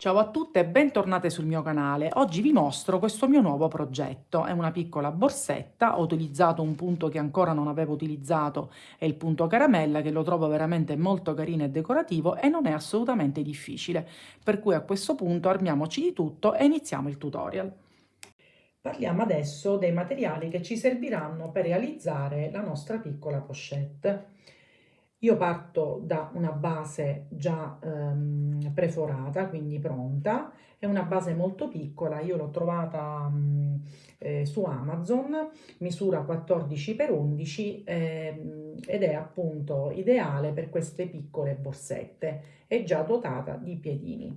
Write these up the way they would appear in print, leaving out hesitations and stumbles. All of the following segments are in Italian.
Ciao a tutte e bentornate sul mio canale. Oggi vi mostro questo mio nuovo progetto. È una piccola borsetta, ho utilizzato un punto che ancora non avevo utilizzato, è il punto caramella, che lo trovo veramente molto carino e decorativo e non è assolutamente difficile. Per cui a questo punto armiamoci di tutto e iniziamo il tutorial. Parliamo adesso dei materiali che ci serviranno per realizzare la nostra piccola pochette. Io parto da una base già preforata, quindi pronta, è una base molto piccola, io l'ho trovata su Amazon, misura 14x11 ed è appunto ideale per queste piccole borsette, è già dotata di piedini.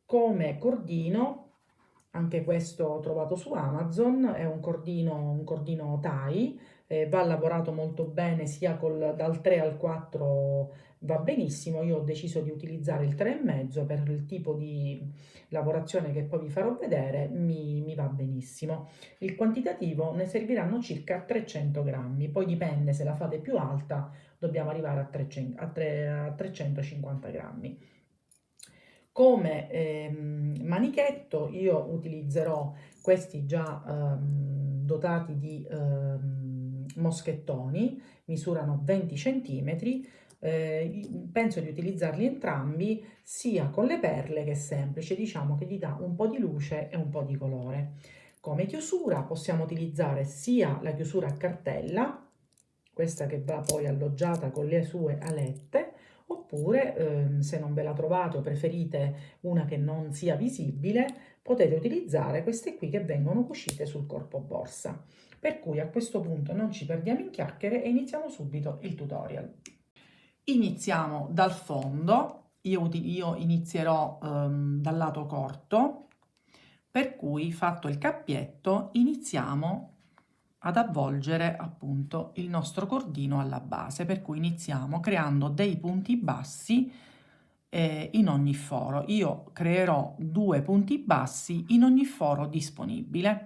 Come cordino, anche questo ho trovato su Amazon, è un cordino Thai, va lavorato molto bene sia dal 3 al 4 va benissimo, io ho deciso di utilizzare il 3,5 per il tipo di lavorazione che poi vi farò vedere, mi va benissimo. Il quantitativo ne serviranno circa 300 grammi, poi dipende se la fate più alta, dobbiamo arrivare a 350 grammi. Come manichetto io utilizzerò questi già dotati di moschettoni, misurano 20 cm, penso di utilizzarli entrambi sia con le perle che semplice, diciamo che gli dà un po' di luce e un po' di colore. Come chiusura possiamo utilizzare sia la chiusura a cartella, questa che va poi alloggiata con le sue alette, oppure se non ve la trovate o preferite una che non sia visibile, potete utilizzare queste qui che vengono cucite sul corpo borsa. Per cui a questo punto non ci perdiamo in chiacchiere e iniziamo subito il tutorial. Iniziamo dal fondo, io inizierò dal lato corto, per cui fatto il cappietto iniziamo ad avvolgere appunto il nostro cordino alla base, per cui iniziamo creando dei punti bassi in ogni foro. Io creerò 2 punti bassi in ogni foro disponibile.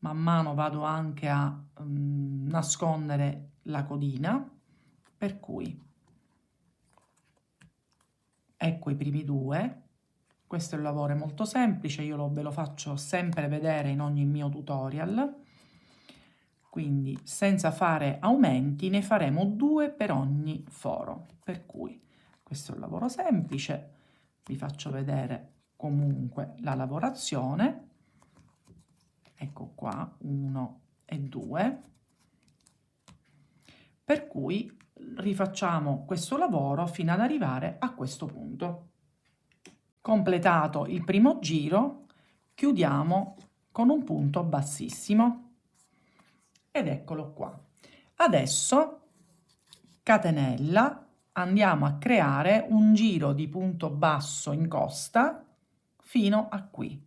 Man mano vado anche a nascondere la codina, per cui ecco i primi 2. Questo è un lavoro molto semplice, ve lo faccio sempre vedere in ogni mio tutorial. Quindi senza fare aumenti ne faremo 2 per ogni foro, per cui questo è un lavoro semplice, vi faccio vedere comunque la lavorazione, ecco qua 1 e 2, per cui rifacciamo questo lavoro fino ad arrivare a questo punto. Completato il primo giro, chiudiamo con un punto bassissimo. Ed eccolo qua. Adesso catenella, andiamo a creare un giro di punto basso in costa fino a qui.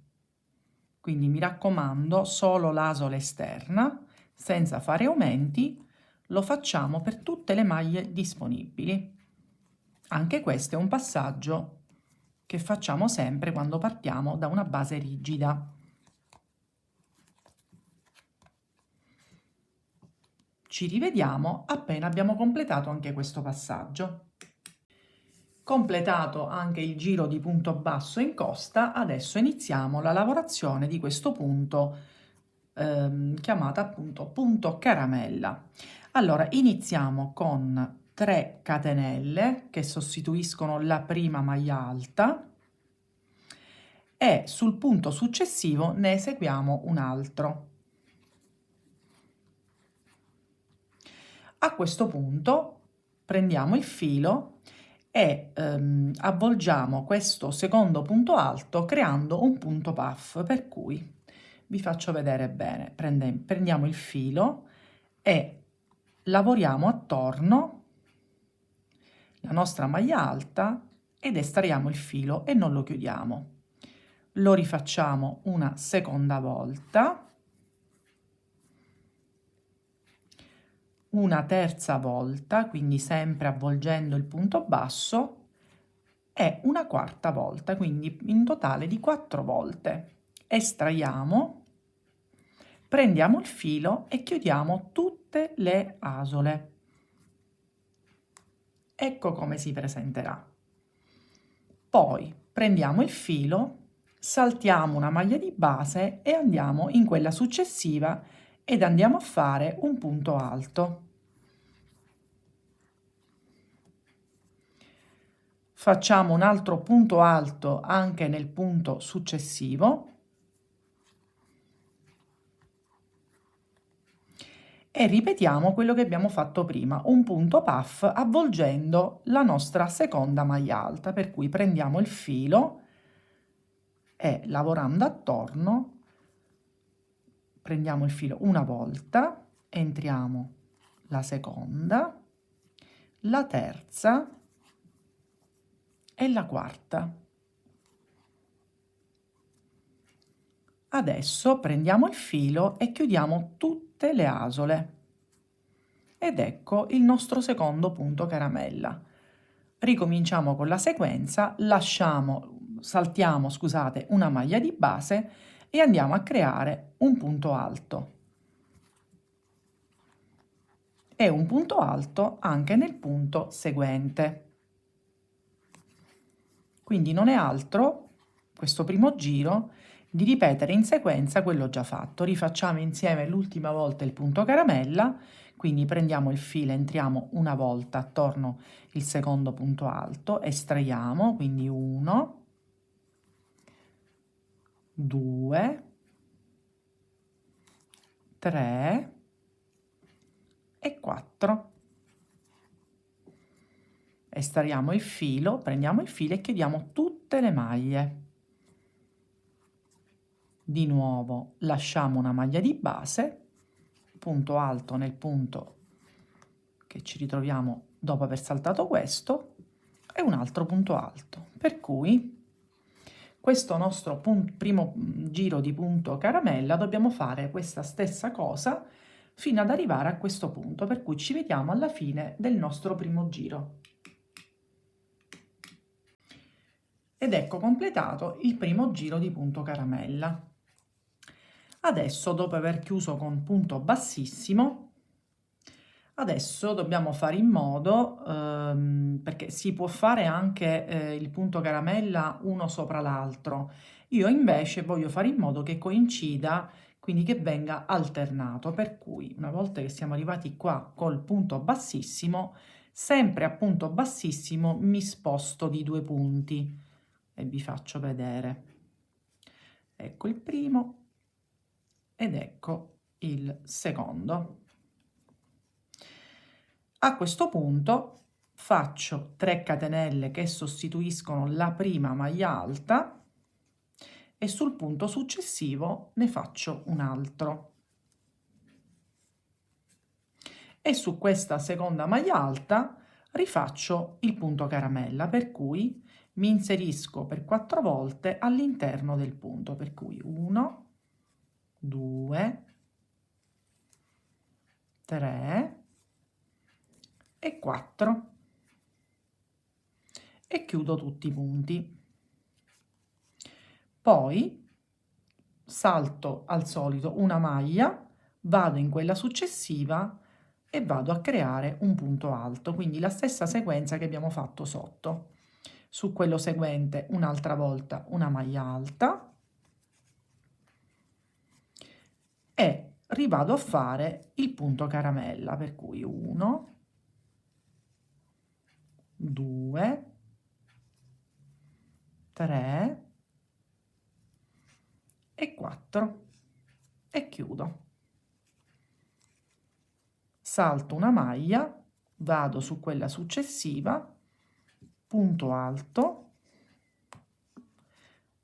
Quindi mi raccomando, solo l'asola esterna, senza fare aumenti, lo facciamo per tutte le maglie disponibili. Anche questo è un passaggio che facciamo sempre quando partiamo da una base rigida. Ci rivediamo appena abbiamo completato anche questo passaggio. Completato anche il giro di punto basso in costa, adesso iniziamo la lavorazione di questo punto chiamata appunto punto caramella. Allora iniziamo con 3 catenelle che sostituiscono la prima maglia alta e sul punto successivo ne eseguiamo un altro. A questo punto prendiamo il filo e avvolgiamo questo secondo punto alto creando un punto puff, per cui vi faccio vedere bene. Prendiamo il filo e lavoriamo attorno la nostra maglia alta ed estraiamo il filo e non lo chiudiamo. Lo rifacciamo una seconda volta, una terza volta, quindi sempre avvolgendo il punto basso, e una quarta volta, quindi in totale di 4 volte. Estraiamo, prendiamo il filo e chiudiamo tutte le asole. Ecco come si presenterà. Poi prendiamo il filo, saltiamo una maglia di base e andiamo in quella successiva ed andiamo a fare un punto alto. Facciamo un altro punto alto anche nel punto successivo e ripetiamo quello che abbiamo fatto prima, un punto puff avvolgendo la nostra seconda maglia alta, per cui prendiamo il filo e lavorando attorno prendiamo il filo una volta, entriamo la seconda, la terza e la quarta. Adesso prendiamo il filo e chiudiamo tutte le asole. Ed ecco il nostro secondo punto caramella. Ricominciamo con la sequenza, saltiamo, scusate, una maglia di base e andiamo a creare un punto alto. E un punto alto anche nel punto seguente. Quindi non è altro, questo primo giro, di ripetere in sequenza quello già fatto. Rifacciamo insieme l'ultima volta il punto caramella, quindi prendiamo il filo, entriamo una volta attorno il secondo punto alto, estraiamo, quindi 1, 2, 3 e 4. Estraiamo il filo, prendiamo il filo e chiudiamo tutte le maglie. Di nuovo lasciamo una maglia di base, punto alto nel punto che ci ritroviamo dopo aver saltato questo e un altro punto alto, per cui questo nostro primo giro di punto caramella dobbiamo fare questa stessa cosa fino ad arrivare a questo punto, per cui ci vediamo alla fine del nostro primo giro. Ed ecco completato il primo giro di punto caramella. Adesso, dopo aver chiuso con punto bassissimo, adesso dobbiamo fare in modo, perché si può fare anche il punto caramella uno sopra l'altro, io invece voglio fare in modo che coincida, quindi che venga alternato, per cui una volta che siamo arrivati qua col punto bassissimo, sempre a punto bassissimo mi sposto di 2 punti e vi faccio vedere. Ecco il primo ed ecco il secondo. A questo punto faccio 3 catenelle che sostituiscono la prima maglia alta e sul punto successivo ne faccio un altro. E su questa seconda maglia alta rifaccio il punto caramella, per cui mi inserisco per 4 volte all'interno del punto, per cui 1, 2, 3 e 4 e chiudo tutti i punti. Poi salto al solito una maglia, vado in quella successiva e vado a creare un punto alto, quindi la stessa sequenza che abbiamo fatto sotto. Su quello seguente un'altra volta una maglia alta e rivado a fare il punto caramella, per cui 1, 2, 3 e 4 e chiudo. Salto una maglia, vado su quella successiva, punto alto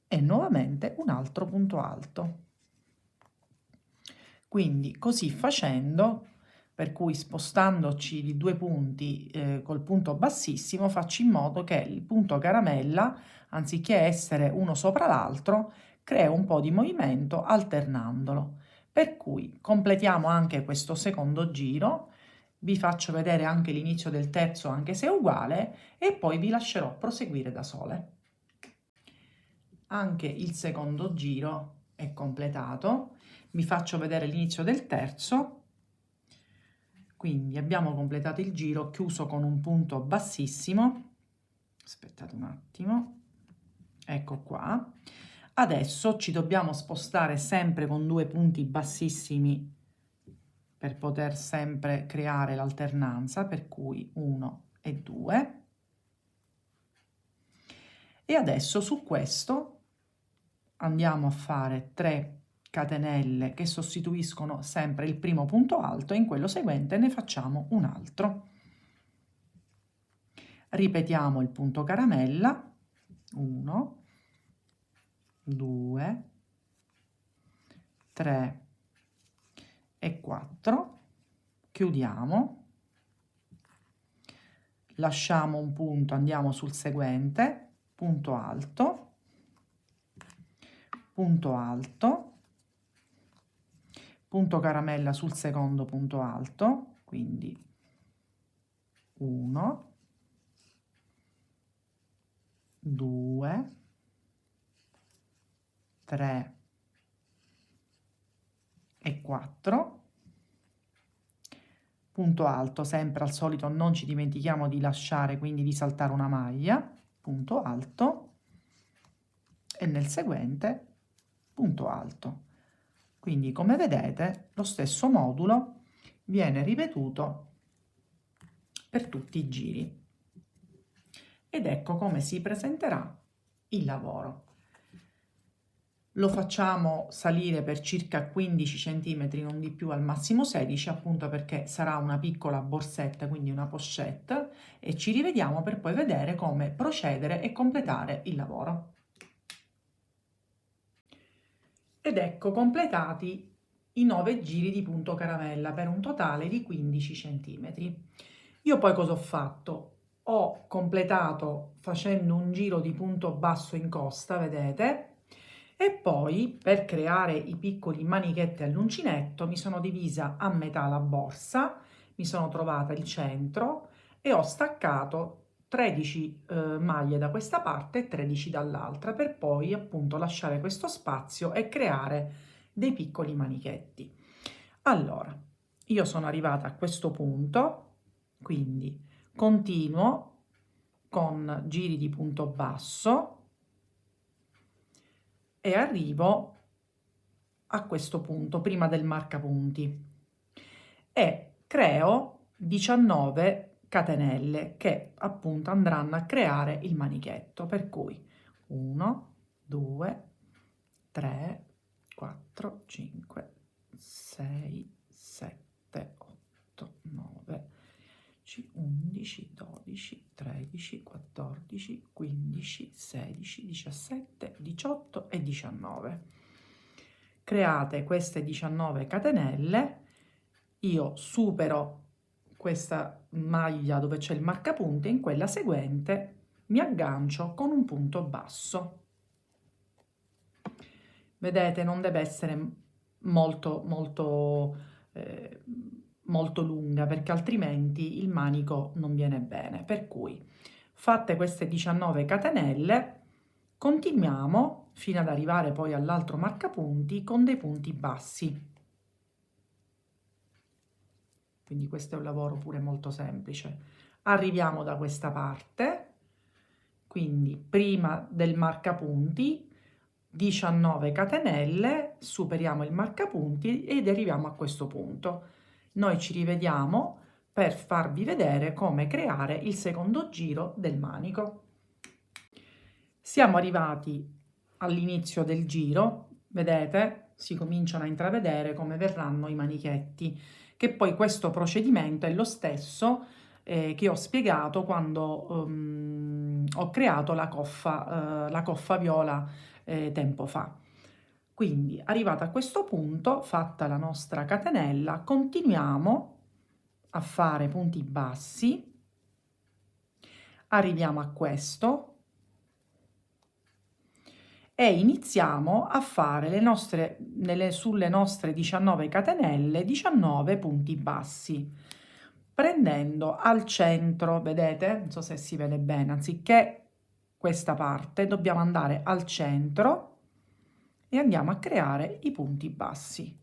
e nuovamente un altro punto alto. Quindi così facendo, per cui spostandoci di 2 punti col punto bassissimo, faccio in modo che il punto caramella, anziché essere uno sopra l'altro, crea un po' di movimento alternandolo. Per cui completiamo anche questo secondo giro, vi faccio vedere anche l'inizio del terzo anche se è uguale e poi vi lascerò proseguire da sole. Anche il secondo giro è completato, vi faccio vedere l'inizio del terzo, quindi abbiamo completato il giro chiuso con un punto bassissimo, aspettate un attimo, ecco qua. Adesso ci dobbiamo spostare sempre con 2 punti bassissimi per poter sempre creare l'alternanza, per cui 1 e 2. E adesso su questo andiamo a fare 3 catenelle che sostituiscono sempre il primo punto alto e in quello seguente ne facciamo un altro. Ripetiamo il punto caramella, 1, 2, 3 e 4, chiudiamo, lasciamo un punto, andiamo sul seguente, punto alto, punto caramella sul secondo punto alto, quindi 1, 2, 3 e 4, punto alto, sempre al solito non ci dimentichiamo di lasciare, quindi di saltare una maglia, punto alto, e nel seguente punto alto. Quindi come vedete lo stesso modulo viene ripetuto per tutti i giri. Ed ecco come si presenterà il lavoro. Lo facciamo salire per circa 15 cm, non di più, al massimo 16, appunto perché sarà una piccola borsetta, quindi una pochette, e ci rivediamo per poi vedere come procedere e completare il lavoro. Ed ecco completati i 9 giri di punto caramella per un totale di 15 cm. Io poi cosa ho fatto? Ho completato facendo un giro di punto basso in costa, vedete? E poi per creare i piccoli manichetti all'uncinetto mi sono divisa a metà la borsa, mi sono trovata il centro e ho staccato 13 maglie da questa parte e 13 dall'altra per poi appunto lasciare questo spazio e creare dei piccoli manichetti. Allora, io sono arrivata a questo punto, quindi continuo con giri di punto basso e arrivo a questo punto prima del marcapunti e creo 19 catenelle che appunto andranno a creare il manichetto, per cui 1, 2, 3, 4, 5, 6, 7, 8, 9, 11, 12, 13, 14, 15, 16, 17, 18 e 19. Create queste 19 catenelle, io supero questa maglia dove c'è il marcapunti e in quella seguente mi aggancio con un punto basso. Vedete, non deve essere molto lunga perché altrimenti il manico non viene bene. Per cui fatte queste 19 catenelle continuiamo fino ad arrivare poi all'altro marcapunti con dei punti bassi. Quindi questo è un lavoro pure molto semplice. Arriviamo da questa parte, quindi prima del marcapunti 19 catenelle, superiamo il marcapunti ed arriviamo a questo punto. Noi ci rivediamo per farvi vedere come creare il secondo giro del manico. Siamo arrivati all'inizio del giro, vedete, si cominciano a intravedere come verranno i manichetti, che poi questo procedimento è lo stesso che ho spiegato quando ho creato la coffa viola tempo fa. Quindi arrivata a questo punto, fatta la nostra catenella, continuiamo a fare punti bassi, arriviamo a questo e iniziamo a fare sulle nostre 19 catenelle 19 punti bassi, prendendo al centro, vedete, non so se si vede bene, anziché questa parte dobbiamo andare al centro e andiamo a creare i punti bassi.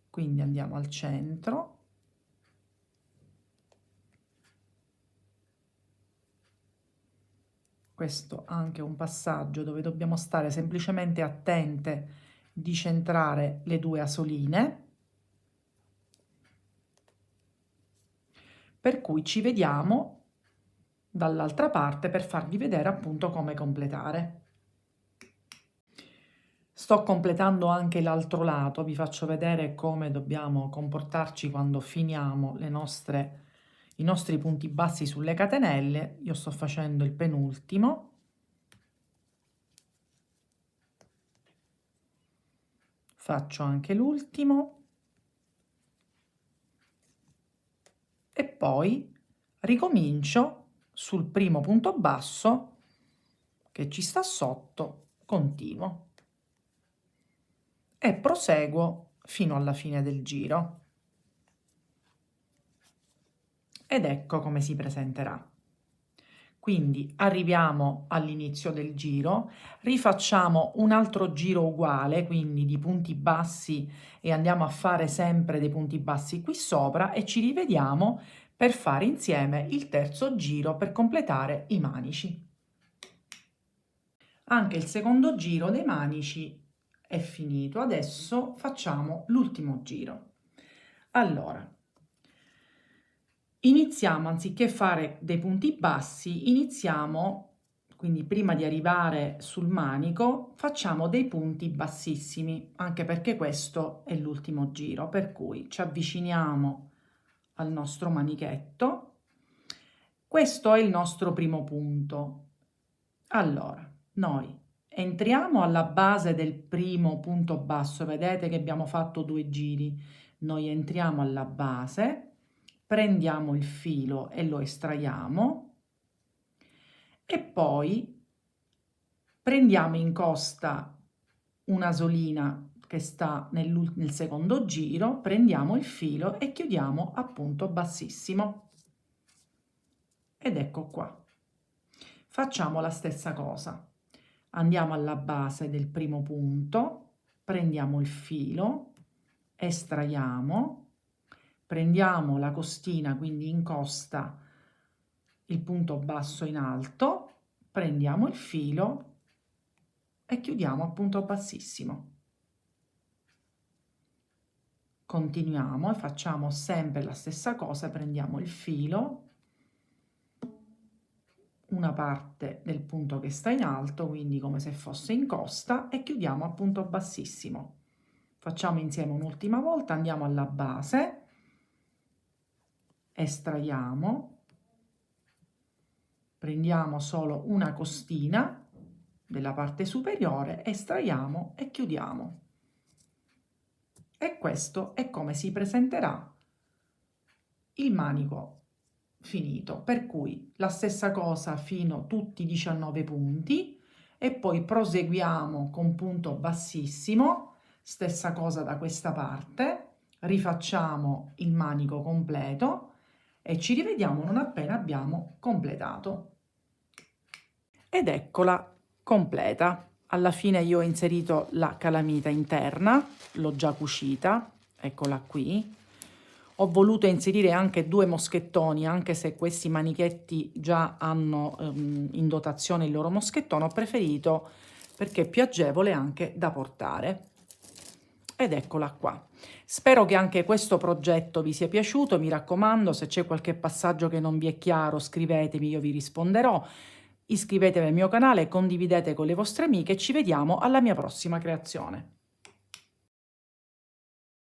Quindi andiamo al centro, Questo anche è un passaggio dove dobbiamo stare semplicemente attente di centrare le due asoline, per cui ci vediamo dall'altra parte per farvi vedere appunto come completare. Sto completando anche l'altro lato, vi faccio vedere come dobbiamo comportarci quando finiamo i nostri punti bassi sulle catenelle. Io sto facendo il penultimo. Faccio anche l'ultimo. E poi ricomincio sul primo punto basso che ci sta sotto, continuo e proseguo fino alla fine del giro. Ed ecco come si presenterà. Quindi arriviamo all'inizio del giro, rifacciamo un altro giro uguale, quindi di punti bassi, e andiamo a fare sempre dei punti bassi qui sopra e ci rivediamo per fare insieme il terzo giro per completare i manici. Anche il secondo giro dei manici è finito, adesso facciamo l'ultimo giro. Allora, iniziamo, anziché fare dei punti bassi, iniziamo, quindi prima di arrivare sul manico, facciamo dei punti bassissimi, anche perché questo è l'ultimo giro, per cui ci avviciniamo al nostro manichetto. Questo è il nostro primo punto. Allora, noi entriamo alla base del primo punto basso, vedete che abbiamo fatto 2 giri, noi entriamo alla base, prendiamo il filo e lo estraiamo e poi prendiamo in costa una solina che sta nel secondo giro, prendiamo il filo e chiudiamo a punto bassissimo. Ed ecco qua. Facciamo la stessa cosa. Andiamo alla base del primo punto, prendiamo il filo, estraiamo, prendiamo la costina, quindi in costa il punto basso in alto, prendiamo il filo e chiudiamo a punto bassissimo. Continuiamo e facciamo sempre la stessa cosa, prendiamo il filo, una parte del punto che sta in alto, quindi come se fosse in costa, e chiudiamo a punto bassissimo. Facciamo insieme un'ultima volta, andiamo alla base, estraiamo, prendiamo solo una costina della parte superiore, estraiamo e chiudiamo. E questo è come si presenterà il manico finito, per cui la stessa cosa fino a tutti i 19 punti e poi proseguiamo con punto bassissimo, stessa cosa da questa parte, rifacciamo il manico completo e ci rivediamo non appena abbiamo completato. Ed eccola completa. Alla fine io ho inserito la calamita interna, l'ho già cucita, eccola qui. Ho voluto inserire anche 2 moschettoni, anche se questi manichetti già hanno in dotazione il loro moschettone, ho preferito perché è più agevole anche da portare. Ed eccola qua. Spero che anche questo progetto vi sia piaciuto, mi raccomando, se c'è qualche passaggio che non vi è chiaro scrivetemi, io vi risponderò. Iscrivetevi al mio canale, condividete con le vostre amiche e ci vediamo alla mia prossima creazione.